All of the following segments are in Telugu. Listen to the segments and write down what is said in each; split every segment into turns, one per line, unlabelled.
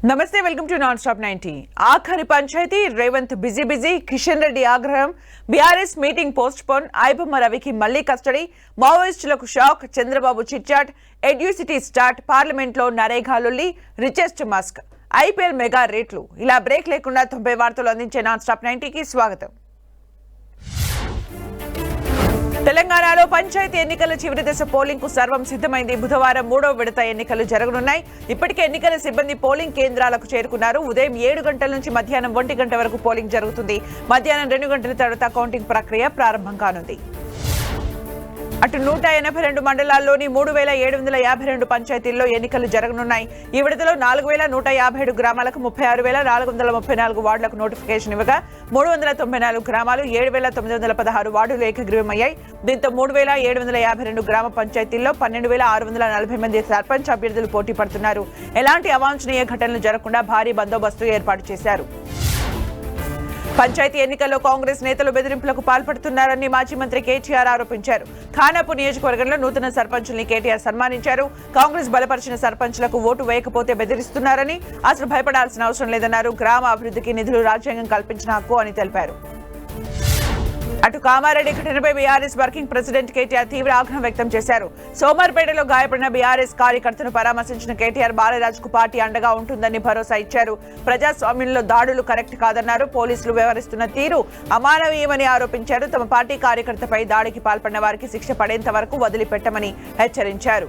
నమస్తే, వెల్కమ్ టు నాన్ స్టాప్ 90. ఆఖరి పంచాయతీ రేవంత్ బిజీ. కిషన్ రెడ్డి ఆగ్రహం, BRS meeting postpone, iBomma రవికి మళ్లీ కస్టడీ, మావోయిస్టులకు shock, Chandrababu chitchat, Educity start, పార్లమెంట్లో నరేగా లొల్లి, రిచెస్ట్ మాస్క్, ఐపీఎల్ మెగా రేట్లు. ఇలా బ్రేక్ లేకుండా 90 వార్తలు అందించే నాన్ స్టాప్ 90కి స్వాగతం. తెలంగాణలో పంచాయతీ ఎన్నికల చివరి దశ పోలింగ్ కు సర్వం సిద్ధమైంది. బుధవారం 3వ విడత ఎన్నికలు జరగనున్నాయి. ఇప్పటికే ఎన్నికల సిబ్బంది పోలింగ్ కేంద్రాలకు చేరుకున్నారు. ఉదయం 7 గంటల నుంచి మధ్యాహ్నం 1 గంట వరకు పోలింగ్ జరుగుతుంది. మధ్యాహ్నం 2 గంటల తర్వాత కౌంటింగ్ ప్రక్రియ ప్రారంభం కానుంది. అటు 182 మండలాల్లోని 3752 పంచాయతీల్లో ఎన్నికలు జరగనున్నాయి. ఈ విడతలో 4157 గ్రామాలకు 36434 వార్డులకు నోటిఫికేషన్ ఇవ్వగా 394 గ్రామాలు 7916 వార్డులు ఏకగ్రీవమయ్యాయి. దీంతో 3752 గ్రామ పంచాయతీల్లో 12640 మంది సర్పంచ్ అభ్యర్థులు పోటీ పడుతున్నారు. ఎలాంటి అవాంఛనీయ ఘటనలు జరగకుండా భారీ బందోబస్తు ఏర్పాటు చేశారు. పంచాయతీ ఎన్నికల్లో కాంగ్రెస్ నేతలు బెదిరింపులకు పాల్పడుతున్నారని మాజీ మంత్రి కేటీఆర్ ఆరోపించారు. ఖానాపూర్ నియోజకవర్గంలో నూతన సర్పంచుల్ని కేటీఆర్ సన్మానించారు. కాంగ్రెస్ బలపరిచిన సర్పంచ్లకు ఓటు వేయకపోతే బెదిరిస్తున్నారని, అసలు భయపడాల్సిన అవసరం లేదన్నారు. గ్రామ అభివృద్ధికి నిధులు రాజ్యాంగం కల్పించిన హక్కు అని తెలిపారు. అటు కామారెడ్డి ఘటనపై బీఆర్ఎస్ వర్కింగ్ ప్రెసిడెంట్ కేటీఆర్ తీవ్ర ఆగ్రహం వ్యక్తం చేశారు. సోమార్పేటలో గాయపడిన బీఆర్ఎస్ కార్యకర్తను పరామర్శించిన కేటీఆర్ బాలరాజుకు పార్టీ అండగా ఉంటుందని భరోసా ఇచ్చారు. ప్రజాస్వామ్యంలో దాడులు కరెక్ట్ కాదన్నారు. పోలీసులు వ్యవహరిస్తున్న తీరు అమానవీయమని ఆరోపించారు. తమ పార్టీ కార్యకర్తపై దాడికి పాల్పడిన వారికి శిక్ష పడేంత వరకు వదిలిపెట్టమని హెచ్చరించారు.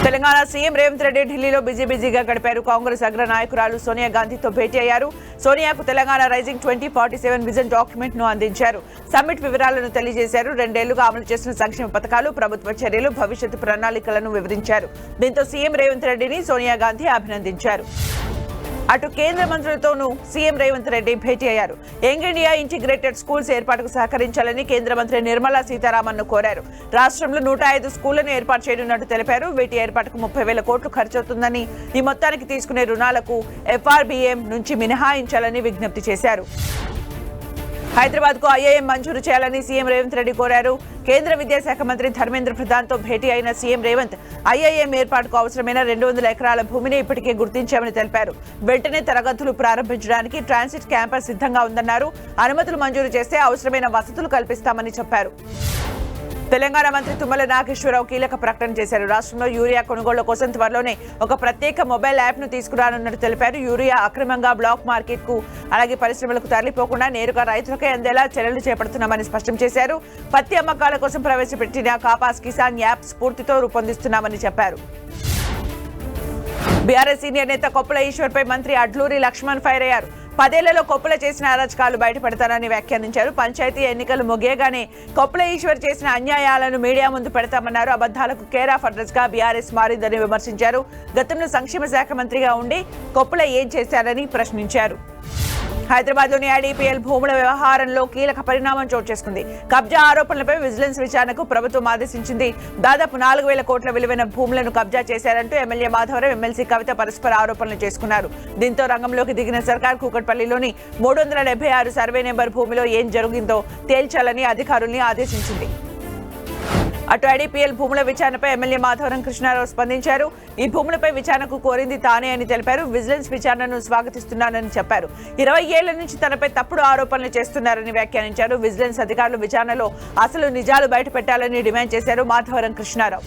తెలంగాణ సీఎం రేవంత్ రెడ్డి ఢిల్లీలో బిజీగా గడిపారు. కాంగ్రెస్ అగ్ర నాయకురాలు సోనియా గాంధీతో భేటీ అయ్యారు. సోనియాకు తెలంగాణ రైజింగ్ 2047 విజన్ డాక్యుమెంట్ ను అందించారు. సమ్మిట్ వివరాలను తెలియజేశారు. 2 ఏళ్లుగా అమలు చేసిన సంక్షేమ పథకాలు, ప్రభుత్వ చర్యలు, భవిష్యత్తు ప్రణాళికలను వివరించారు. దీంతో సీఎం రేవంత్ రెడ్డిని సోనియా గాంధీ అభినందించారు. అటు కేంద్ర మంత్రులతోనూ సీఎం రేవంత్ రెడ్డి భేటీ అయ్యారు. యంగ్ ఇండియా ఇంటిగ్రేటెడ్ స్కూల్స్ ఏర్పాటుకు సహకరించాలని కేంద్ర మంత్రి నిర్మలా సీతారామన్ ను కోరారు. రాష్ట్రంలో 105 స్కూళ్లను ఏర్పాటు చేయనున్నట్టు తెలిపారు. వీటి ఏర్పాటుకు 30,000 కోట్లు ఖర్చవుతుందని, ఈ మొత్తానికి తీసుకునే రుణాలకు ఎఫ్ఆర్బీఎం నుంచి మినహాయించాలని విజ్ఞప్తి చేశారు. హైదరాబాద్ కు ఐఐఎం మంజూరు చేయాలని సీఎం రేవంత్ రెడ్డి కోరారు. కేంద్ర విద్యాశాఖ మంత్రి ధర్మేంద్ర ప్రధాన్ తో భేటీ అయిన సీఎం రేవంత్ ఐఐఎం ఏర్పాటుకు అవసరమైన 200 ఎకరాల భూమిని ఇప్పటికే గుర్తించామని తెలిపారు. వెంటనే తరగతులు ప్రారంభించడానికి ట్రాన్సిట్ క్యాంపస్ సిద్ధంగా ఉందన్నారు. అనుమతులు మంజూరు చేస్తే అవసరమైన వసతులు కల్పిస్తామని చెప్పారు. తెలంగాణ మంత్రి తుమ్మల నాగేశ్వరరావు కీలక ప్రకటన చేశారు. రాష్ట్రంలో యూరియా కొనుగోళ్ల కోసం త్వరలోనే ఒక ప్రత్యేక మొబైల్ యాప్ ను తీసుకురానున్నట్టు తెలిపారు. యూరియా అక్రమంగా బ్లాక్ మార్కెట్ కు, అలాగే పరిశ్రమలకు తరలిపోకుండా నేరుగా రైతులకే అందేలా చర్యలు చేపడుతున్నామని స్పష్టం చేశారు. పత్తి అమ్మకాల కోసం ప్రవేశపెట్టిన కాపాస్ కిసాన్ యాప్ స్ఫూర్తితో రూపొందిస్తున్నామని చెప్పారు. బీఆర్ఎస్ సీనియర్ నేత కొప్పుల ఈశ్వర్ పై మంత్రి అడ్లూరి లక్ష్మణ్ ఫైర్ అయ్యారు. 10 ఏళ్లలో కొప్పుల చేసిన అరాచకాలు బయటపెడతారని వ్యాఖ్యానించారు. పంచాయతీ ఎన్నికలు ముగియగానే కొప్పుల ఈశ్వర్ చేసిన అన్యాయాలను మీడియా ముందు పెడతామన్నారు. అబద్దాలకు కేర్ ఆఫ్ అడ్రస్ గా బీఆర్ఎస్ మారిందని విమర్శించారు. గతంలో సంక్షేమ శాఖ మంత్రిగా ఉండి కొప్పుల ఏం చేశారని ప్రశ్నించారు. హైదరాబాద్ లోని ఐడీపీఎల్ భూముల వ్యవహారంలో కీలక పరిణామం చోటు చేసుకుంది. కబ్జా ఆరోపణలపై విజిలెన్స్ విచారణకు ప్రభుత్వం ఆదేశించింది. దాదాపు 4,000 కోట్ల విలువైన భూములను కబ్జా చేశారంటూ ఎమ్మెల్యే మాధవరావు, ఎమ్మెల్సీ కవిత పరస్పర ఆరోపణలు చేసుకున్నారు. దీంతో రంగంలోకి దిగిన సర్కార్ కూకట్పల్లిలోని 376 సర్వే నెంబర్ భూమిలో ఏం జరిగిందో తేల్చాలని అధికారుల్ని ఆదేశించింది. అటు ఐడీపీఎల్ భూముల విచారణపై ఎమ్మెల్యే మాధవరం కృష్ణారావు స్పందించారు. ఈ భూములపై విచారణకు కోరింది తానే అని తెలిపారు. విజిలెన్స్ విచారణను స్వాగతిస్తున్నానని చెప్పారు. 20 ఏళ్ల నుంచి తనపై తప్పుడు ఆరోపణలు చేస్తున్నారని వ్యాఖ్యానించారు. విజిలెన్స్ అధికారులు విచారణలో అసలు నిజాలు బయటపెట్టాలని డిమాండ్ చేశారు మాధవరం కృష్ణారావు.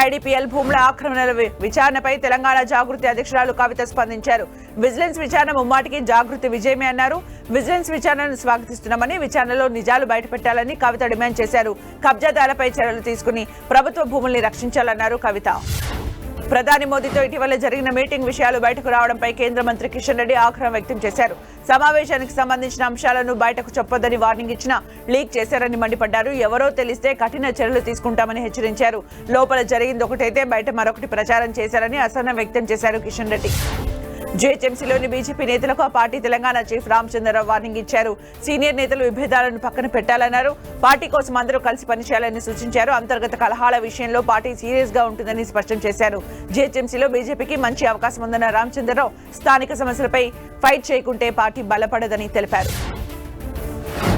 ఐడీపీఎల్ భూముల ఆక్రమణల విచారణపై తెలంగాణ జాగృతి అధ్యక్షురాలు కవిత స్పందించారు. విజిలెన్స్ విచారణ ముమ్మాటికి జాగృతి విజయమే అన్నారు. విజిలెన్స్ విచారణను స్వాగతిస్తున్నామని, విచారణలో నిజాలు బయటపెట్టాలని కవిత డిమాండ్ చేశారు. కబ్జాదారులపై చర్యలు తీసుకుని ప్రభుత్వ భూముల్ని రక్షించాలన్నారు కవిత. ప్రధాని మోదీతో ఇటీవల జరిగిన మీటింగ్ విషయాలు బయటకు రావడంపై కేంద్ర మంత్రి కిషన్ రెడ్డి ఆగ్రహం వ్యక్తం చేశారు. సమావేశానికి సంబంధించిన అంశాలను బయటకు చెప్పొద్దని వార్నింగ్ ఇచ్చినా లీక్ చేశారని మండిపడ్డారు. ఎవరో తెలిస్తే కఠిన చర్యలు తీసుకుంటామని హెచ్చరించారు. లోపల జరిగింది ఒకటైతే బయట మరొకటి ప్రచారం చేశారని అసహనం వ్యక్తం చేశారు కిషన్ రెడ్డి. జీహెచ్ఎంసీలోని బీజేపీ నేతలకు ఆ party Telangana chief Ramachandra Rao warning ఇచ్చారు. సీనియర్ నేతలు విభేదాలను పక్కన పెట్టాలన్నారు. పార్టీ కోసం అందరూ కలిసి పనిచేయాలని సూచించారు. అంతర్గత కలహాల విషయంలో పార్టీ సీరియస్ గా ఉంటుందని స్పష్టం చేశారు. జీహెచ్ఎంసీలో బీజేపీకి మంచి అవకాశం ఉందన్న రామచంద్రరావు స్థానిక సమస్యలపై ఫైట్ చేయకుంటే పార్టీ బలపడదని తెలిపారు.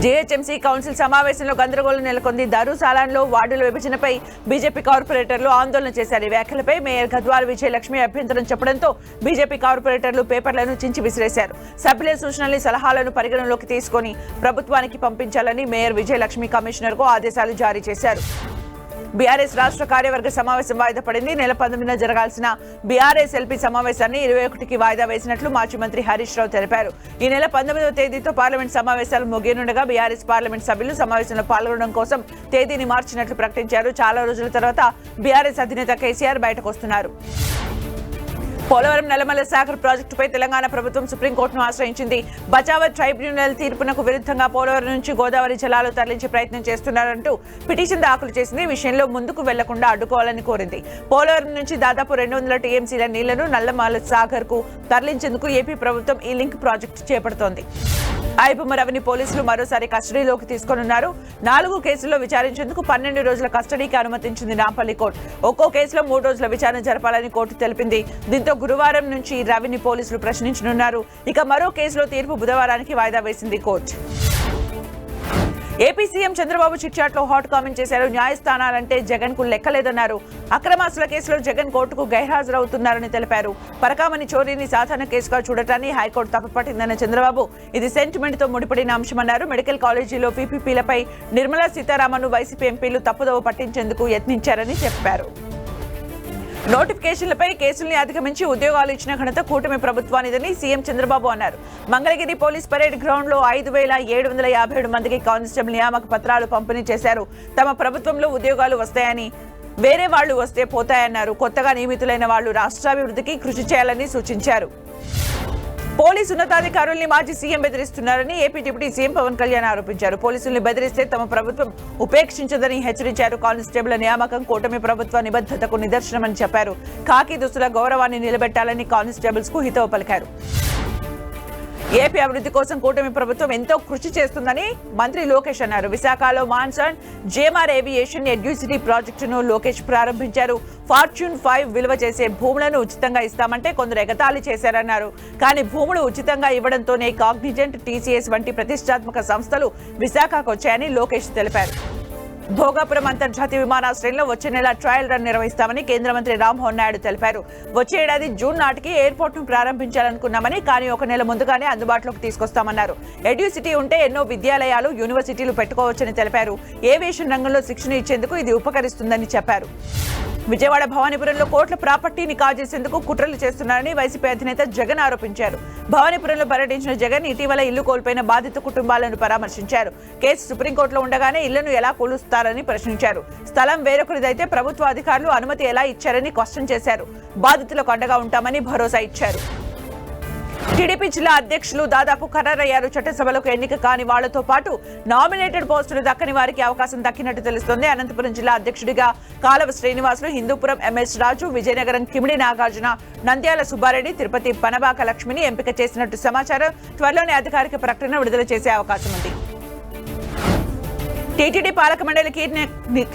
జీహెచ్ఎంసీ కౌన్సిల్ సమావేశంలో గందరగోళం నెలకొంది. దారుసాలాన్లో వార్డుల విభజనపై బీజేపీ కార్పొరేటర్లు ఆందోళన చేశారు. ఈ వ్యాఖ్యలపై మేయర్ గద్వాల్ విజయలక్ష్మి అభ్యంతరం చెప్పడంతో బీజేపీ కార్పొరేటర్లు పేపర్లను చించి విసిరేశారు. సభ్యుల సూచనలు, సలహాలను పరిగణలోకి తీసుకుని ప్రభుత్వానికి పంపించాలని మేయర్ విజయలక్ష్మి కమిషనర్కు ఆదేశాలు జారీ చేశారు. బీఆర్ఎస్ రాష్ట్ర కార్యవర్గ సమావేశం వాయిదా పడింది. నెల 19న జరగాల్సిన బీఆర్ఎస్ ఎల్పీ సమావేశాన్ని 21కి వాయిదా వేసినట్లు మాజీ మంత్రి హరీష్ రావు తెలిపారు. ఈ నెల 19వ తేదీతో పార్లమెంట్ సమావేశాలు ముగియనుండగా బీఆర్ఎస్ పార్లమెంట్ సభ్యులు సమావేశంలో పాల్గొనడం కోసం తేదీని మార్చినట్లు ప్రకటించారు. చాలా రోజుల తర్వాత బీఆర్ఎస్ అధినేత కేసీఆర్ బయటకు వస్తున్నారు. పోలవరం నల్లమల్ల సాగర్ ప్రాజెక్టుపై తెలంగాణ ప్రభుత్వం సుప్రీంకోర్టును ఆశ్రయించింది. బచావత్ ట్రైబ్యునల్ తీర్పునకు విరుద్ధంగా పోలవరం నుంచి గోదావరి జలాలు తరలించే ప్రయత్నం చేస్తున్నారంటూ పిటిషన్ దాఖలు చేసింది. ఈ విషయంలో ముందుకు వెళ్లకుండా అడ్డుకోవాలని కోరింది. పోలవరం నుంచి దాదాపు 200 టీఎంసీల నీళ్లను నల్లమల్ల సాగర్ కు తరలించేందుకు ఏపీ ప్రభుత్వం ఈ లింక్ ప్రాజెక్టు చేపడుతోంది. ఐబొమ్మరవిని పోలీసులు మరోసారి కస్టడీలోకి తీసుకోనున్నారు. 4 కేసుల్లో విచారించేందుకు 12 రోజుల కస్టడీకి అనుమతించింది నాంపల్లి కోర్టు. ఒక్కో కేసులో 3 రోజుల విచారణ జరపాలని కోర్టు తెలిపింది. దీంతో గురువారం నుంచి రవిని పోలీసులు ప్రశ్నించనున్నారు. ఇక మరో కేసులో తీర్పు బుధవారానికి వాయిదా వేసింది కోర్టు. ఏపీ సీఎం చంద్రబాబు చిట్చాట్లో హాట్ కామెంట్ చేశారు. న్యాయస్థానాలంటే జగన్ కు లెక్కలేదన్నారు. అక్రమాస్తుల కేసులో జగన్ కోర్టుకు గైర్హాజరవుతున్నారని తెలిపారు. పరకామణి చోరీని సాధారణ కేసుగా చూడటాన్ని హైకోర్టు తప్పుపట్టిందన్న చంద్రబాబు ఇది సెంటిమెంట్ తో ముడిపడిన అంశమన్నారు. మెడికల్ కాలేజీలో పీపీపీలపై నిర్మలా సీతారామన్ వైసీపీ ఎంపీలు తప్పుదోవ పట్టించేందుకు యత్నించారని చెప్పారు. నోటిఫికేషన్లపై కేసుల్ని అధిగమించి ఉద్యోగాలు ఇచ్చిన ఘనత కూటమి ప్రభుత్వానిదని సీఎం చంద్రబాబు అన్నారు. మంగళగిరి పోలీస్ పరేడ్ గ్రౌండ్ లో 5,757 మందికి కానిస్టేబుల్ నియామక పత్రాలు పంపిణీ చేశారు. తమ ప్రభుత్వంలో ఉద్యోగాలు వస్తాయని, వేరే వాళ్లు వస్తే పోతాయన్నారు. కొత్తగా నియమితులైన వాళ్లు రాష్ట్రాభివృద్ధికి కృషి చేయాలని సూచించారు. పోలీసు ఉన్నతాధికారుల్ని మాజీ సీఎం బెదిరిస్తున్నారని AP deputy CM Pawan Kalyan ఆరోపించారు. పోలీసుల్ని బెదిరిస్తే తమ ప్రభుత్వం ఉపేక్షించదని హెచ్చరించారు. కానిస్టేబుల్ నియామకం కూటమి ప్రభుత్వ నిబద్ధతకు నిదర్శనమని చెప్పారు. ఖాకీ దుస్తుల గౌరవాన్ని నిలబెట్టాలని కానిస్టేబుల్స్ కు హితవు పలికారు. ఏపీ అభివృద్ధి కోసం కూటమి ప్రభుత్వం ఎంతో కృషి చేస్తుందని మంత్రి లోకేష్ అన్నారు. విశాఖలో మాన్సన్ జేమార్ ఏవియేషన్ ఎడ్యూసిటీ ప్రాజెక్టును లోకేష్ ప్రారంభించారు. ఫార్చ్యూన్ 5 విలువ చేసే భూములను ఉచితంగా ఇస్తామంటే కొందరు ఎగతాళి చేశారన్నారు. కానీ భూములు ఉచితంగా ఇవ్వడంతోనే కాగ్నిజెంట్, టీసీఎస్ వంటి ప్రతిష్టాత్మక సంస్థలు విశాఖకు వచ్చాయని లోకేష్ తెలిపారు. భోగాపురం అంతర్జాతీయ విమానాశ్రయంలో వచ్చే నెల ట్రయల్ రన్ నిర్వహిస్తామని కేంద్ర మంత్రి రామ్మోహన్ నాయుడు తెలిపారు. వచ్చే ఏడాది జూన్ నాటికి ఎయిర్పోర్ట్ ను ప్రారంభించాలనుకున్నామని, కానీ ఒక నెల ముందుగానే అందుబాటులోకి తీసుకొస్తామన్నారు. ఎడ్యూసిటీ ఉంటే ఎన్నో విద్యాలయాలు, యూనివర్సిటీలు పెట్టుకోవచ్చని తెలిపారు. ఏవియేషన్ రంగంలో శిక్షణ ఇచ్చేందుకు ఇది ఉపకరిస్తుందని చెప్పారు. విజయవాడ భవానీపురంలో కోట్ల ప్రాపర్టీని కాజేసేందుకు కుట్రలు చేస్తున్నారని వైసీపీ అధినేత జగన్ ఆరోపించారు. భవానీపురంలో పర్యటించిన జగన్ ఇటీవల ఇల్లు కోల్పోయిన బాధిత కుటుంబాలను పరామర్శించారు. కేసు సుప్రీంకోర్టులో ఉండగానే ఇళ్లను ఎలా కూలుస్తారని ప్రశ్నించారు. స్థలం వేరొకరిదైతే ప్రభుత్వ అధికారులు అనుమతి ఎలా ఇచ్చారని క్వశ్చన్ చేశారు. బాధితులకు అండగా ఉంటామని భరోసా ఇచ్చారు. టీడీపీ జిల్లా అధ్యక్షులు దాదాపు ఖరారయ్యారు. చట్టసభలకు ఎన్నిక కాని వాళ్లతో పాటు నామినేటెడ్ పోస్టులు దక్కని వారికి అవకాశం దక్కినట్టు తెలుస్తోంది. అనంతపురం జిల్లా అధ్యక్షుడిగా కాలవ శ్రీనివాసులు, హిందూపురం ఎంఎస్ రాజు, విజయనగరం కిమిడి నాగార్జున, నంద్యాల సుబ్బారెడ్డి, తిరుపతి పనబాక లక్ష్మిని ఎంపిక చేసినట్టు సమాచారం. త్వరలోనే అధికారిక ప్రకటన విడుదల చేసే అవకాశం ఉంది. టీటీడీ పాలక మండలి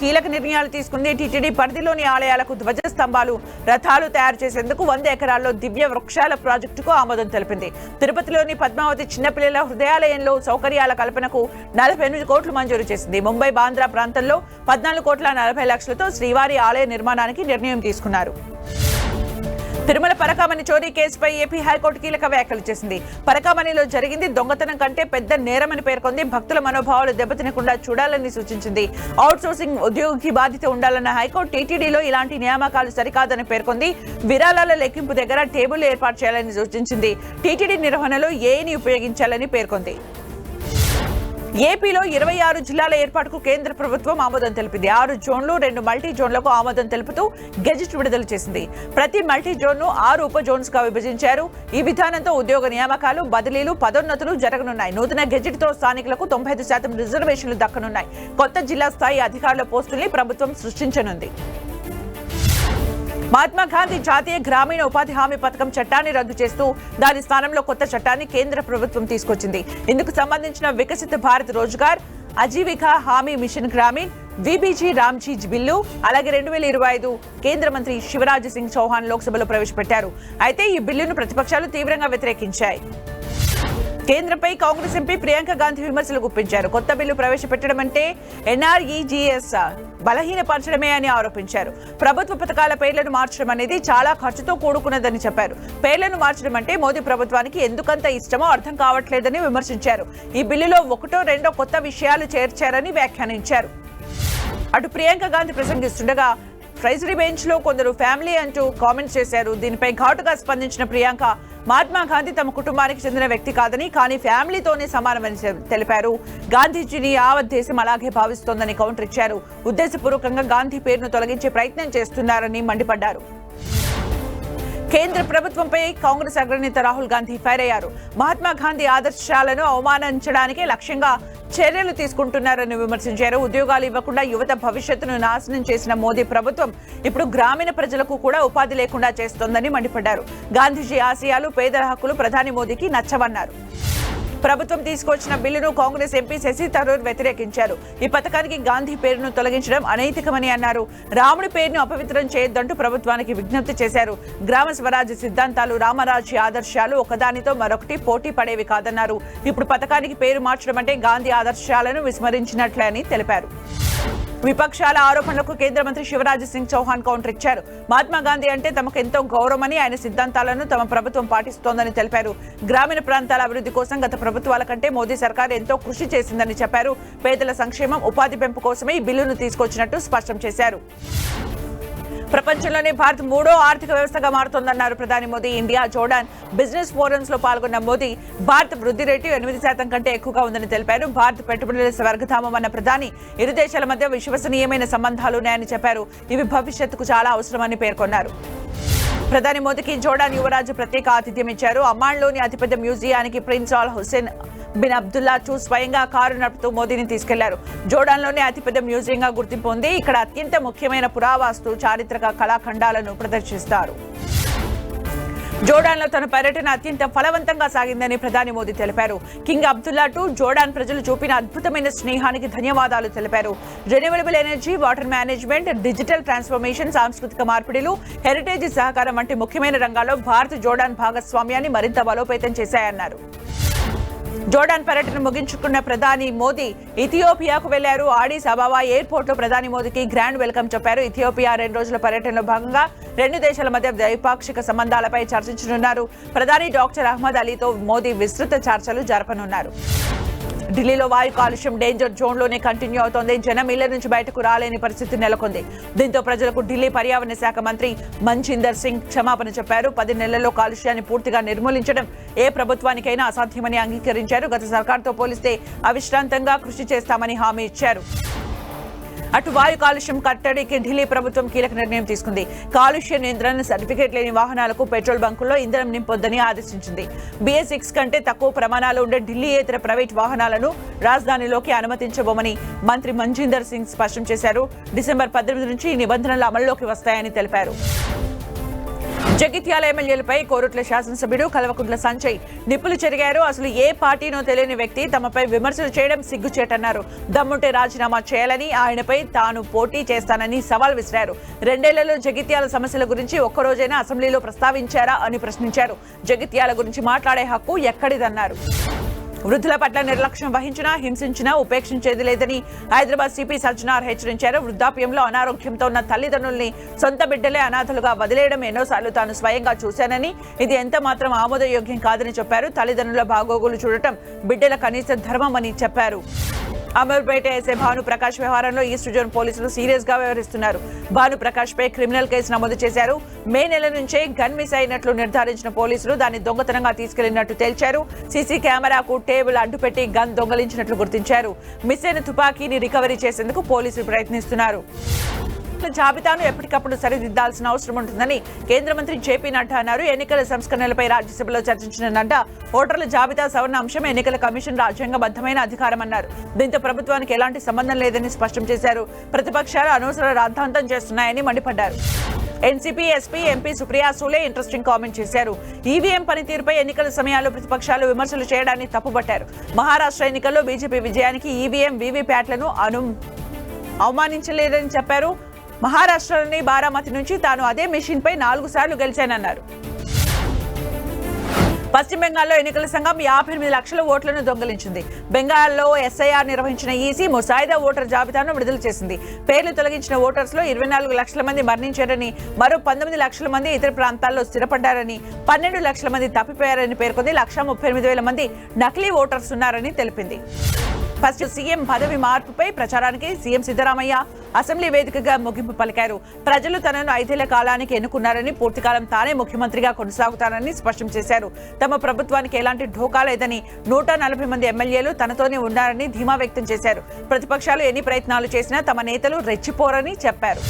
కీలక నిర్ణయాలు తీసుకుంది. టీటీడీ పరిధిలోని ఆలయాలకు ధ్వజస్తంభాలు, రథాలు తయారు చేసేందుకు 100 ఎకరాల్లో దివ్య వృక్షాల ప్రాజెక్టుకు ఆమోదం తెలిపింది. తిరుపతిలోని పద్మావతి చిన్నపిల్లల హృదయాలయంలో సౌకర్యాల కల్పనకు 48 కోట్లు మంజూరు చేసింది. ముంబై, బాంద్రా ప్రాంతంలో 14,40,00,000తో శ్రీవారి ఆలయ నిర్మాణానికి నిర్ణయం తీసుకున్నారు. తిరుమల పరకామణి చోరీ కేసుపై ఏపీ హైకోర్టు కీలక వ్యాఖ్యలు చేసింది. పరకామణిలో జరిగింది దొంగతనం కంటే పెద్ద నేరమని పేర్కొంది. భక్తుల మనోభావాలు దెబ్బతినకుండా చూడాలని సూచించింది. అవుట్ సోర్సింగ్ ఉద్యోగికి బాధ్యత ఉండాలన్న హైకోర్టు టీటీడీలో ఇలాంటి నియామకాలు సరికాదని పేర్కొంది. విరాళాల లెక్కింపు దగ్గర టేబుల్ ఏర్పాటు చేయాలని సూచించింది. టీటీడీ నిర్వహణలో ఏఐని ఉపయోగించాలని పేర్కొంది. ఏపీలో 26 జిల్లాల ఏర్పాటుకు కేంద్ర ప్రభుత్వం ఆమోదం తెలిపింది. 6 జోన్లు, 2 మల్టీ జోన్లకు ఆమోదం తెలుపుతూ గెజిట్ విడుదల చేసింది. ప్రతి మల్టీ జోన్ ను 6 ఉప జోన్స్ గా విభజించారు. ఈ విధానంతో ఉద్యోగ నియామకాలు, బదిలీలు, పదోన్నతులు జరగనున్నాయి. నూతన గెజిట్ తో స్థానికులకు 95% రిజర్వేషన్లు దక్కనున్నాయి. కొత్త జిల్లా స్థాయి అధికారుల పోస్టుల్ని ప్రభుత్వం సృష్టించనుంది. మహాత్మా గాంధీ జాతీయ గ్రామీణ ఉపాధి హామీ పథకం చట్టాన్ని రద్దు చేస్తూ దాని స్థానంలో కొత్త చట్టాన్ని కేంద్ర ప్రభుత్వం తీసుకొచ్చింది. ఇందుకు సంబంధించిన వికసిత భారత్ రోజ్గార్ అజీవికా హామీ mission Grameen VBG Ramji bill, అలాగే 2025 కేంద్ర మంత్రి శివరాజ్ సింగ్ చౌహాన్ లోక్సభలో ప్రవేశపెట్టారు. అయితే ఈ బిల్లును ప్రతిపక్షాలు తీవ్రంగా వ్యతిరేకించాయి. కేంద్రంపై కాంగ్రెస్ ఎంపీ ప్రియాంక గాంధీ విమర్శలు గుప్పించారు. కొత్త బిల్లు ప్రవేశపెట్టడం అంటే ఎన్ఆర్ఈజీఎస్ బలహీనపరచడమే అని ఆరోపించారు. ప్రభుత్వ పథకాల పేర్లను మార్చడం అనేది చాలా ఖర్చుతో కూడుకున్నదని చెప్పారు. పేర్లను మార్చడం అంటే మోదీ ప్రభుత్వానికి ఎందుకంత ఇష్టమో అర్థం కావట్లేదని విమర్శించారు. ఈ బిల్లులో ఒకటో రెండో కొత్త విషయాలు చేర్చారని వ్యాఖ్యానించారు. అటు ప్రియాంక గాంధీ ప్రసంగిస్తుండగా ట్రెజరీ బెంచ్ లో కొందరు ఫ్యామిలీ అంటూ కామెంట్స్ చేశారు. దీనిపై ఘాటుగా స్పందించిన ప్రియాంక మహాత్మా గాంధీ తమ కుటుంబానికి చెందిన వ్యక్తి కాదని, కానీ ఫ్యామిలీతోనే సమానమని తెలిపారు. గాంధీజీని యావత్ దేశం అలాగే భావిస్తోందని కౌంటర్ ఇచ్చారు. ఉద్దేశపూర్వకంగా గాంధీ పేరును తొలగించే ప్రయత్నం చేస్తున్నారని మండిపడ్డారు. కేంద్ర ప్రభుత్వంపై కాంగ్రెస్ అగ్రనేత రాహుల్ గాంధీ ఫైర్ అయ్యారు. మహాత్మా గాంధీ ఆదర్శాలను అవమానించడానికే లక్ష్యంగా చర్యలు తీసుకుంటున్నారని విమర్శించారు. ఉద్యోగాలు ఇవ్వకుండా యువత భవిష్యత్తును నాశనం చేసిన మోదీ ప్రభుత్వం ఇప్పుడు గ్రామీణ ప్రజలకు కూడా ఉపాధి లేకుండా చేస్తోందని మండిపడ్డారు. గాంధీజీ ఆశయాలు, పేదల హక్కులు ప్రధాని మోదీకి నచ్చవన్నారు. ప్రభుత్వం తీసుకొచ్చిన బిల్లును కాంగ్రెస్ ఎంపీ శశి థరూర్ వ్యతిరేకించారు. ఈ పథకానికి గాంధీ పేరును తొలగించడం అనైతికమని అన్నారు. రాముడి పేరును అపవిత్రం చేయొద్దంటూ ప్రభుత్వానికి విజ్ఞప్తి చేశారు. గ్రామ స్వరాజ్య సిద్ధాంతాలు, రామరాజ్య ఆదర్శాలు ఒకదానితో మరొకటి పోటీ పడేవి కాదన్నారు. ఇప్పుడు పథకానికి పేరు మార్చడం అంటే గాంధీ ఆదర్శాలను విస్మరించినట్లే అని తెలిపారు. విపక్షాల ఆరోపణలకు కేంద్ర మంత్రి శివరాజ్ సింగ్ చౌహాన్ కౌంటర్ ఇచ్చారు. మహాత్మా గాంధీ అంటే తమకు ఎంతో గౌరవమని, ఆయన సిద్ధాంతాలను తమ ప్రభుత్వం పాటిస్తోందని తెలిపారు. గ్రామీణ ప్రాంతాల అభివృద్ధి కోసం గత ప్రభుత్వాల కంటే మోదీ సర్కార్ ఎంతో కృషి చేసిందని చెప్పారు. పేదల సంక్షేమం, ఉపాధి పెంపు కోసమే ఈ బిల్లును తీసుకొచ్చినట్టు స్పష్టం చేశారు. ప్రపంచంలోనే భారత్ మూడో ఆర్థిక వ్యవస్థగా మారుతోందన్నారు ప్రధాని Modi. India, Jordan business forums లో పాల్గొన్న మోదీ భారత్ వృద్ధి రేటు 8% కంటే ఎక్కువగా ఉందని తెలిపారు. భారత్ పెట్టుబడుల స్వర్గధామం అన్న ప్రధాని ఇరు దేశాల మధ్య విశ్వసనీయమైన సంబంధాలు ఉన్నాయని చెప్పారు. ఇవి భవిష్యత్తుకు చాలా అవసరమని పేర్కొన్నారు. ప్రధాని మోదీకి జోర్డాన్ యువరాజు ప్రత్యేక ఆతిథ్యం ఇచ్చారు. అమ్మాన్లోని అతిపెద్ద మ్యూజియానికి prince Al Hussein bin Abdullah స్వయంగా కారు నడుపుతూ మోదీని తీసుకెళ్లారు. జోర్డాన్లోనే అతిపెద్ద మ్యూజియంగా గుర్తింపు ఉంది. ఇక్కడ అత్యంత ముఖ్యమైన పురావస్తు, చారిత్రక కళాఖండాలను ప్రదర్శిస్తారు. జోర్డాన్లో తన పర్యటన అత్యంత ఫలవంతంగా సాగిందని ప్రధాని మోదీ తెలిపారు. కింగ్ అబ్దుల్లా జోర్డాన్ ప్రజలు చూపిన అద్భుతమైన స్నేహానికి ధన్యవాదాలు తెలిపారు. Renewable energy, water management, digital transformation, సాంస్కృతిక మార్పిడిలు, హెరిటేజ్ సహకారం వంటి ముఖ్యమైన రంగాల్లో భారత్, జోర్డాన్ భాగస్వామ్యాన్ని మరింత బలోపేతం చేశాయన్నారు. జోర్డాన్ పర్యటన ముగించుకున్న ప్రధాని మోదీ ఇథియోపియాకు వెళ్లారు. ఆడిస్ అబాబా ఎయిర్పోర్ట్ లో ప్రధాని మోదీకి గ్రాండ్ వెల్కమ్ చెప్పారు. ఇథియోపియా 2 రోజుల పర్యటనలో భాగంగా 2 దేశాల మధ్య ద్వైపాక్షిక సంబంధాలపై చర్చించనున్నారు. ప్రధాని డాక్టర్ అహ్మద్ అలీతో మోదీ విస్తృత చర్చలు జరపనున్నారు. ఢిల్లీలో వాయు కాలుష్యం డేంజర్ జోన్లోనే కంటిన్యూ అవుతోంది. జనం ఇళ్ల నుంచి బయటకు రాలేని పరిస్థితి నెలకొంది. దీంతో ప్రజలకు ఢిల్లీ పర్యావరణ శాఖ మంత్రి మన్జిందర్ సింగ్ క్షమాపణ చెప్పారు. 10 నెలల్లో కాలుష్యాన్ని పూర్తిగా నిర్మూలించడం ఏ ప్రభుత్వానికైనా అసాధ్యమని అంగీకరించారు. గత సర్కార్తో పోలిస్తే అవిశ్రాంతంగా కృషి చేస్తామని హామీ ఇచ్చారు. అటు వాయు కాలుష్యం కట్టడికి ఢిల్లీ ప్రభుత్వం కీలక నిర్ణయం తీసుకుంది. కాలుష్య నియంత్రణ సర్టిఫికేట్ లేని వాహనాలకు పెట్రోల్ బంకుల్లో ఇంధనం నింపొద్దని ఆదేశించింది. BS6 కంటే తక్కువ ప్రమాణాలు ఉండే ఢిల్లీయేతర ప్రైవేట్ వాహనాలను రాజధానిలోకి అనుమతించబోమని మంత్రి మన్జిందర్ సింగ్ స్పష్టం చేశారు. డిసెంబర్ 18 నుంచి ఈ నిబంధనలు అమల్లోకి వస్తాయని తెలిపారు. జగిత్యాల ఎమ్మెల్యేలపై కోరుట్ల శాసనసభ్యుడు కల్వకుంట్ల సంజయ్ నిప్పులు చెరిగారు. అసలు ఏ పార్టీనో తెలియని వ్యక్తి తమపై విమర్శలు చేయడం సిగ్గుచేటన్నారు. దమ్ముంటే రాజీనామా చేయాలని, ఆయనపై తాను పోటీ చేస్తానని సవాల్ విసిరారు. 2 ఏళ్లలో జగిత్యాల సమస్యల గురించి ఒక్కరోజైనా అసెంబ్లీలో ప్రస్తావించారా అని ప్రశ్నించారు. జగిత్యాల గురించి మాట్లాడే హక్కు ఎక్కడిదన్నారు. వృద్ధుల పట్ల నిర్లక్ష్యం వహించినా, హింసించినా ఉపేక్షించేది లేదని హైదరాబాద్ సిపి సజ్జనార్ హెచ్చరించారు. వృద్ధాప్యంలో అనారోగ్యంతో ఉన్న తల్లిదండ్రుల్ని సొంత బిడ్డలే అనాథలుగా వదిలేయడం ఎన్నోసార్లు తాను స్వయంగా చూశానని, ఇది ఎంత మాత్రం ఆమోదయోగ్యం కాదని చెప్పారు. తల్లిదండ్రుల బాగోగులు చూడటం బిడ్డల కనీస ధర్మమని చెప్పారు. అమర్పేట ఎస్ఐ భానుప్రకాష్ వ్యవహారంలో ఈస్ట్ జోన్ పోలీసులు సీరియస్ గా వ్యవహరిస్తున్నారు. భానుప్రకాష్ పై క్రిమినల్ కేసు నమోదు చేశారు. మే నెల నుంచే గన్ మిస్ అయినట్లు నిర్ధారించిన పోలీసులు దాన్ని దొంగతనంగా తీసుకెళ్లినట్టు తేల్చారు. సీసీ కెమెరాకు టేబుల్ అడ్డుపెట్టి గన్ దొంగలించినట్లు గుర్తించారు. మిస్ అయిన తుపాకీని రికవరీ చేసేందుకు పోలీసులు ప్రయత్నిస్తున్నారు. జాబితాను ఎప్పటికప్పుడు సరిదిద్దాల్సిన అవసరం ఉంటుందని కేంద్ర మంత్రి జేపీ నడ్డా అన్నారు. ఎన్నికల సంస్కరణలపై రాజ్యసభలో చర్చించిన నడ్డా ఓటర్ల జాబితా సవరణ అంశం ఎన్నికల కమిషన్ రాజ్యాంగబద్ధమైన అధికారమన్నారు. దీంతో ప్రభుత్వానికి ఎలాంటి సంబంధం లేదని స్పష్టం చేశారు. ప్రతిపక్షాలు అనవసర రాద్ధాంతం చేస్తున్నాయని మండిపడ్డారు. NCP SP MP Supriya Sule interesting comment చేశారు. ఈవీఎం పనితీరుపై ఎన్నికల సమయాల్లో ప్రతిపక్షాలు విమర్శలు చేయడాన్ని తప్పుపట్టారు. మహారాష్ట్ర ఎన్నికల్లో బీజేపీ విజయానికి ఈవీఎం వీవీప్యాట్లను అవమానించలేదని చెప్పారు. మహారాష్ట్రలోని బారామతి నుంచి తాను అదే మెషిన్ పై 4 సార్లు గెలిచానన్నారు. పశ్చిమ బెంగాల్లో ఎన్నికల సంఘం 58 లక్షల ఓట్లను దొంగిలించింది. బెంగాల్లో ఎస్ఐఆర్ నిర్వహించిన ఈసీ ముసాయిదా ఓటర్ జాబితాను విడుదల చేసింది. పేర్లు తొలగించిన ఓటర్స్ లో 24 లక్షల మంది మరణించారని, మరో 19 లక్షల మంది ఇతర ప్రాంతాల్లో స్థిరపడ్డారని, 12 లక్షల మంది తప్పిపోయారని పేర్కొంది. 138,000 మంది నకిలీ ఓటర్స్ ఉన్నారని తెలిపింది. ఫస్ట్ సీఎం పదవి మార్పుపై ప్రచారానికి సీఎం సిద్ధరామయ్య అసెంబ్లీ వేదికగా ముగింపు పలికారు. ప్రజలు తనను 5 ఏళ్ల కాలానికి ఎన్నుకున్నారని, పూర్తికాలం తానే ముఖ్యమంత్రిగా కొనసాగుతానని స్పష్టం చేశారు. తమ ప్రభుత్వానికి ఎలాంటి ఢోకా లేదని, 140 మంది ఎమ్మెల్యేలు తనతోనే ఉన్నారని ధీమా వ్యక్తం చేశారు. ప్రతిపక్షాలు ఎన్ని ప్రయత్నాలు చేసినా తమ నేతలు రెచ్చిపోరని చెప్పారు.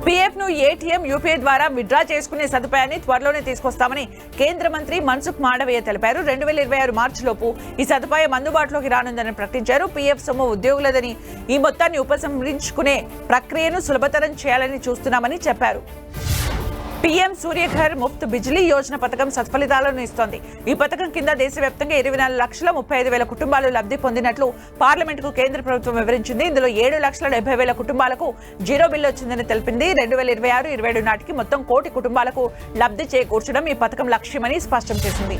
పీఎఫ్ ను ఏటీఎం, యూపీఐ ద్వారా విత్డ్రా చేసుకునే సదుపాయాన్ని త్వరలోనే తీసుకొస్తామని కేంద్ర మంత్రి మన్సుఖ్ మాండవీయ తెలిపారు. 2026 మార్చిలోపు ఈ సదుపాయం అందుబాటులోకి రానుందని ప్రకటించారు. పీఎఫ్ సొమ్ము ఉద్యోగులదని, ఈ మొత్తాన్ని ఉపసంహరించుకునే ప్రక్రియను సులభతరం చేయాలని చూస్తున్నామని చెప్పారు. పీఎం సూర్యఘర్ ముఫ్త్ బిజిలీ యోజన పథకం సత్ఫలితాలను ఇస్తోంది. ఈ పథకం కింద దేశవ్యాప్తంగా 24,35,000 కుటుంబాలు లబ్ధి పొందినట్లు పార్లమెంటుకు కేంద్ర ప్రభుత్వం వివరించింది. ఇందులో 7,70,000 కుటుంబాలకు జీరో బిల్లు వచ్చిందని తెలిపింది. 2026-27 నాటికి మొత్తం 1 కోటి కుటుంబాలకు లబ్ధి చేకూర్చడం ఈ పథకం లక్ష్యమని స్పష్టం చేసింది.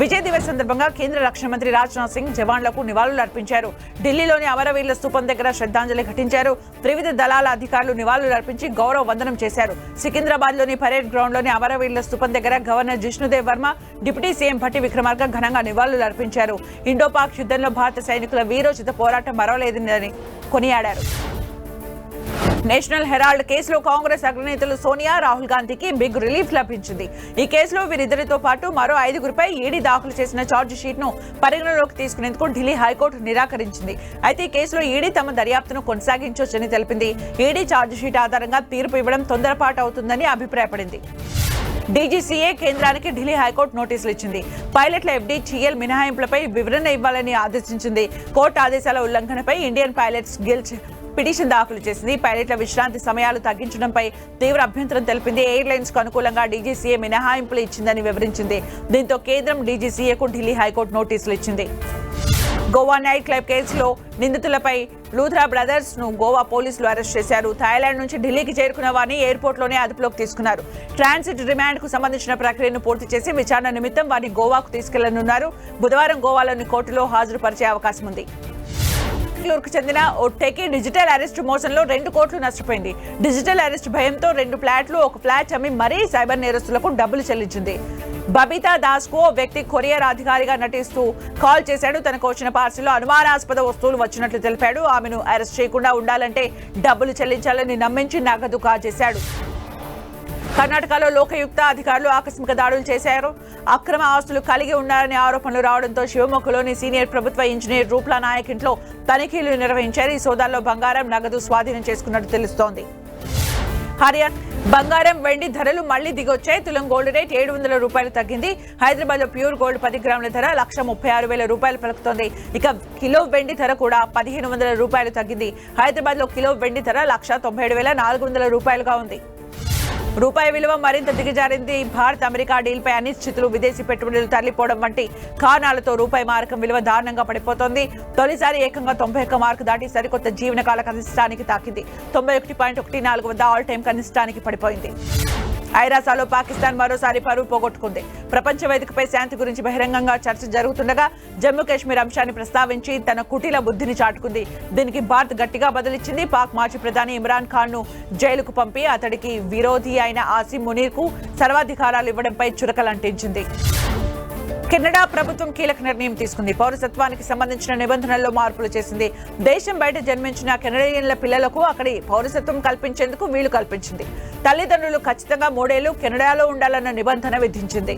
విజయ్ దివస్ సందర్భంగా కేంద్ర రక్షణ మంత్రి రాజ్నాథ్ సింగ్ జవాన్లకు నివాళులు అర్పించారు. ఢిల్లీలోని అమరవీరుల స్థూపం దగ్గర శ్రద్ధాంజలి ఘటించారు. త్రివిధ దళాల అధికారులు నివాళులు అర్పించి గౌరవ వందనం చేశారు. సికింద్రాబాద్ లోని పరేడ్ గ్రౌండ్ లోని అమరవీరుల స్థూపం దగ్గర governor Jishnu Dev Varma, deputy CM Bhatti Vikramarka ఘనంగా నివాళులు అర్పించారు. ఇండోపాక్ యుద్ధంలో భారత సైనికుల వీరోచిత పోరాటం మరవలేదని కొనియాడారు. నేషనల్ హెరాల్డ్ కేసులో కాంగ్రెస్ అగ్రనేతలు సోనియా, రాహుల్ గాంధీకి బిగ్ రిలీఫ్ లభించింది. ఈ కేసులో వీరిద్దరితో పాటు మరో 5గురిపై ఈడీ దాఖలు చేసిన ఛార్జ్ షీట్ ను పరిగణలోకి తీసుకునేందుకు ఢిల్లీ హైకోర్టు నిరాకరించింది. అయితే ఈ కేసులో ఈడీ తమ దర్యాప్తును కొనసాగించొచ్చని తెలిపింది. ఈడీ ఛార్జ్ షీట్ ఆధారంగా తీర్పు ఇవ్వడం తొందరపాటు అవుతుందని అభిప్రాయపడింది. డీజీసీఏ కేంద్రానికి ఢిల్లీ హైకోర్టు నోటీసులు ఇచ్చింది. పైలట్ల ఎఫ్డీటీఎల్ మినహాయింపులపై వివరణ ఇవ్వాలని ఆదేశించింది. కోర్టు ఆదేశాల ఉల్లంఘనపై ఇండియన్ పైలట్స్ గిల్డ్ పిటిషన్ దాఖలు చేసింది. పైలట్ల విశ్రాంతి సమయాలు తగ్గించడంపై తీవ్ర అభ్యంతరం తెలిపింది. ఎయిర్లైన్స్ కు అనుకూలంగా డీజీసీఏ మినహాయింపులు ఇచ్చిందని వివరించింది. దీంతో కేంద్రం డీజీసీఏకు ఢిల్లీ హైకోర్టు నోటీసులు ఇచ్చింది. గోవా నైట్ క్లబ్ కేసులో నిందితులపై లూథ్రా బ్రదర్స్ ను గోవా పోలీసులు అరెస్ట్ చేశారు. థాయిలాండ్ నుంచి ఢిల్లీకి చేరుకున్న వారిని ఎయిర్పోర్ట్ లోనే అదుపులోకి తీసుకున్నారు. ట్రాన్సిట్ రిమాండ్ కు సంబంధించిన ప్రక్రియను పూర్తి చేసి విచారణ నిమిత్తం వారిని గోవాకు తీసుకెళ్లనున్నారు. బుధవారం గోవాలోని కోర్టులో హాజరుపరిచే అవకాశం ఉంది. బెంగళూరుకు చెందిన ఓ టెకీ డిజిటల్ అరెస్ట్ మోసంలో 2 కోట్లు నష్టపోయింది. డిజిటల్ అరెస్ట్ భయంతో 2 ఫ్లాట్లు, 1 ఫ్లాట్ అమ్మి మరీ సైబర్ నేరస్తులకు డబ్బులు చెల్లించింది. బబితా దాస్ కు వ్యక్తి కొరియర్ అధికారిగా నటిస్తూ కాల్ చేశాడు. తనకు వచ్చిన పార్సిల్లో అనుమానాస్పద వస్తువులు వచ్చినట్లు తెలిపాడు. ఆమెను అరెస్ట్ చేయకుండా ఉండాలంటే డబ్బులు చెల్లించాలని నమ్మించి నగదు కాజేశాడు. కర్ణాటకలో లోకయుక్త అధికారులు ఆకస్మిక దాడులు చేశారు. అక్రమ ఆస్తులు కలిగి ఉన్నారనే ఆరోపణలు రావడంతో శివమొగ్గలోని సీనియర్ ప్రభుత్వ ఇంజనీర్ రూప్లా నాయక్ ఇంట్లో తనిఖీలు నిర్వహించారు. ఈ సోదాల్లో బంగారం, నగదు స్వాధీనం చేసుకున్నట్టు తెలుస్తోంది. హర్యానా బంగారం, వెండి ధరలు మళ్లీ దిగొచ్చాయి. తులం గోల్డ్ రేట్ 700 రూపాయలు తగ్గింది. హైదరాబాద్ లో ప్యూర్ గోల్డ్ 10 గ్రాముల ధర 1,36,000 రూపాయలు పలుకుతోంది. ఇక కిలో వెండి ధర కూడా 1,500 రూపాయలు తగ్గింది. హైదరాబాద్ లో కిలో వెండి ధర 1,97,400 రూపాయలుగా ఉంది. రూపాయి విలువ మరింత దిగజారింది. భారత్ అమెరికా డీల్పై అనిశ్చితులు, విదేశీ పెట్టుబడులు తరలిపోవడం వంటి కారణాలతో రూపాయి మారకం విలువ దారుణంగా పడిపోతోంది. తొలిసారి ఏకంగా 91 మార్కు దాటి సరికొత్త జీవనకాల కనిష్టానికి తాకింది. 91.14 వద్ద ఆల్ టైం కనిష్టానికి పడిపోయింది. ఐరాసాలో పాకిస్తాన్ మరోసారి పరువు పోగొట్టుకుంది. ప్రపంచ వేదికపై శాంతి గురించి బహిరంగంగా చర్చ జరుగుతుండగా జమ్మూ కాశ్మీర్ అంశాన్ని ప్రస్తావించి తన కుటిల బుద్ధిని చాటుకుంది. దీనికి భారత్ గట్టిగా బదులిచ్చింది. పాక్ మాజీ ప్రధాని ఇమ్రాన్ ఖాన్ ను జైలుకు పంపి అతడికి విరోధి అయిన ఆసిమ్ మునీర్ కు సర్వాధికారాలు ఇవ్వడంపై చురకలంటించింది. కెనడా ప్రభుత్వం కీలక నిర్ణయం తీసుకుంది. పౌరసత్వానికి సంబంధించిన నిబంధనల్లో మార్పులు చేసింది. దేశం బయట జన్మించిన కెనడియన్ల పిల్లలకు అక్కడి పౌరసత్వం కల్పించేందుకు వీలు కల్పించింది. తల్లిదండ్రులు ఖచ్చితంగా 3 ఏళ్లు కెనడాలో ఉండాలన్న నిబంధన విధించింది.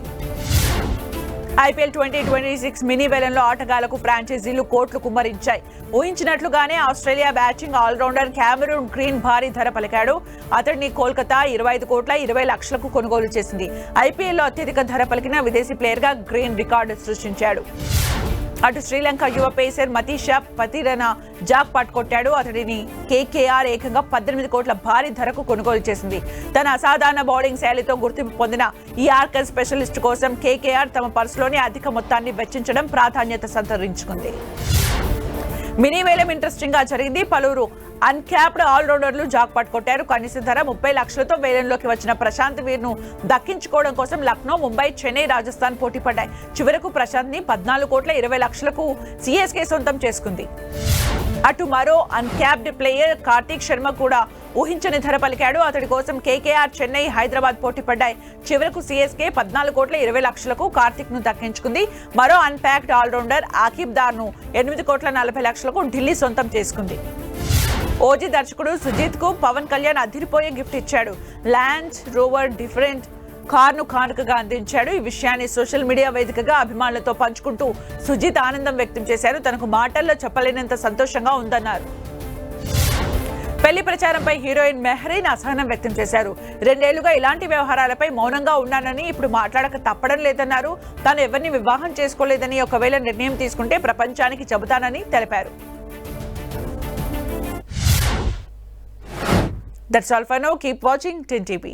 ఐపీఎల్ 2026 మినీ వేలంలో ఆటగాళ్లకు ఫ్రాంచైజీలు కోట్లు కుమ్మరించాయి. ఊహించినట్లుగానే Australia batting allrounder Cameron Green భారీ ధర పలికాడు. అతడిని కోల్కతా 25,20,00,000కు కొనుగోలు చేసింది. ఐపీఎల్లో అత్యధిక ధర పలికిన విదేశీ ప్లేయర్గా గ్రీన్ రికార్డు సృష్టించాడు. అటు శ్రీలంక యువ pacer Matheesha Pathirana Jack pot కొట్టాడు. అతడిని కేకేఆర్ ఏకంగా 18 కోట్ల భారీ ధరకు కొనుగోలు చేసింది. తన అసాధారణ బౌలింగ్ శైలితో గుర్తింపు పొందిన ఈ ఆర్కర్ స్పెషలిస్ట్ కోసం కేకేఆర్ తమ పర్సులోనే అధిక మొత్తాన్ని వెచ్చించడం ప్రాధాన్యత సంతరించుకుంది. మినీ వేలం ఇంట్రెస్టింగ్ గా జరిగింది. పలువురు అన్క్యాప్డ్ ఆల్రౌండర్లు జాక్పాట్ కొట్టారు. కనీస ధర 30 లక్షలతో వేలంలోకి వచ్చిన ప్రశాంత్ వీర్ను దక్కించుకోవడం కోసం లక్నో, ముంబై, చెన్నై, రాజస్థాన్ పోటీ పడ్డాయి. చివరకు ప్రశాంత్ ని 14,20,00,000కు సిఎస్కే సొంతం చేసుకుంది. అటు మరో అన్క్యాప్డ్ ప్లేయర్ కార్తీక్ శర్మ కూడా ఊహించని ధర పలికాడు. అతడి కోసం కేకేఆర్, చెన్నై, హైదరాబాద్ పోటీ పడ్డాయి. చివరకు సిఎస్కే 14,20,00,000కు కార్తీక్ ను దక్కించుకుంది. మరో అన్ప్యాక్డ్ ఆల్రౌండర్ ఆకిబ్ దార్ ను 8,40,00,000కు ఢిల్లీ సొంతం చేసుకుంది. ఓజీ దర్శకుడు సుజిత్ కు పవన్ కళ్యాణ్ అదిరిపోయే గిఫ్ట్ ఇచ్చాడు. ల్యాండ్ రోవర్ డిఫరెంట్ కారును కానుకగా అందించాడు. ఈ విషయాన్ని సోషల్ మీడియా వేదికగా అభిమానులతో పంచుకుంటూ సుజిత్ ఆనందం వ్యక్తం చేశారు. తనకు మాటల్లో చెప్పలేనంత సంతోషంగా ఉందన్నారు. పెళ్లి ప్రచారంపై హీరోయిన్ మెహరీన్ అసహనం వ్యక్తం చేశారు. 2 ఏళ్లుగా ఇలాంటి వ్యవహారాలపై మౌనంగా ఉన్నానని, ఇప్పుడు మాట్లాడక తప్పడం లేదన్నారు. తాను ఎవరిని వివాహం చేసుకోలేదని, ఒకవేళ నిర్ణయం తీసుకుంటే ప్రపంచానికి చెబుతానని తెలిపారు. That's all for now. Keep watching 10 TV.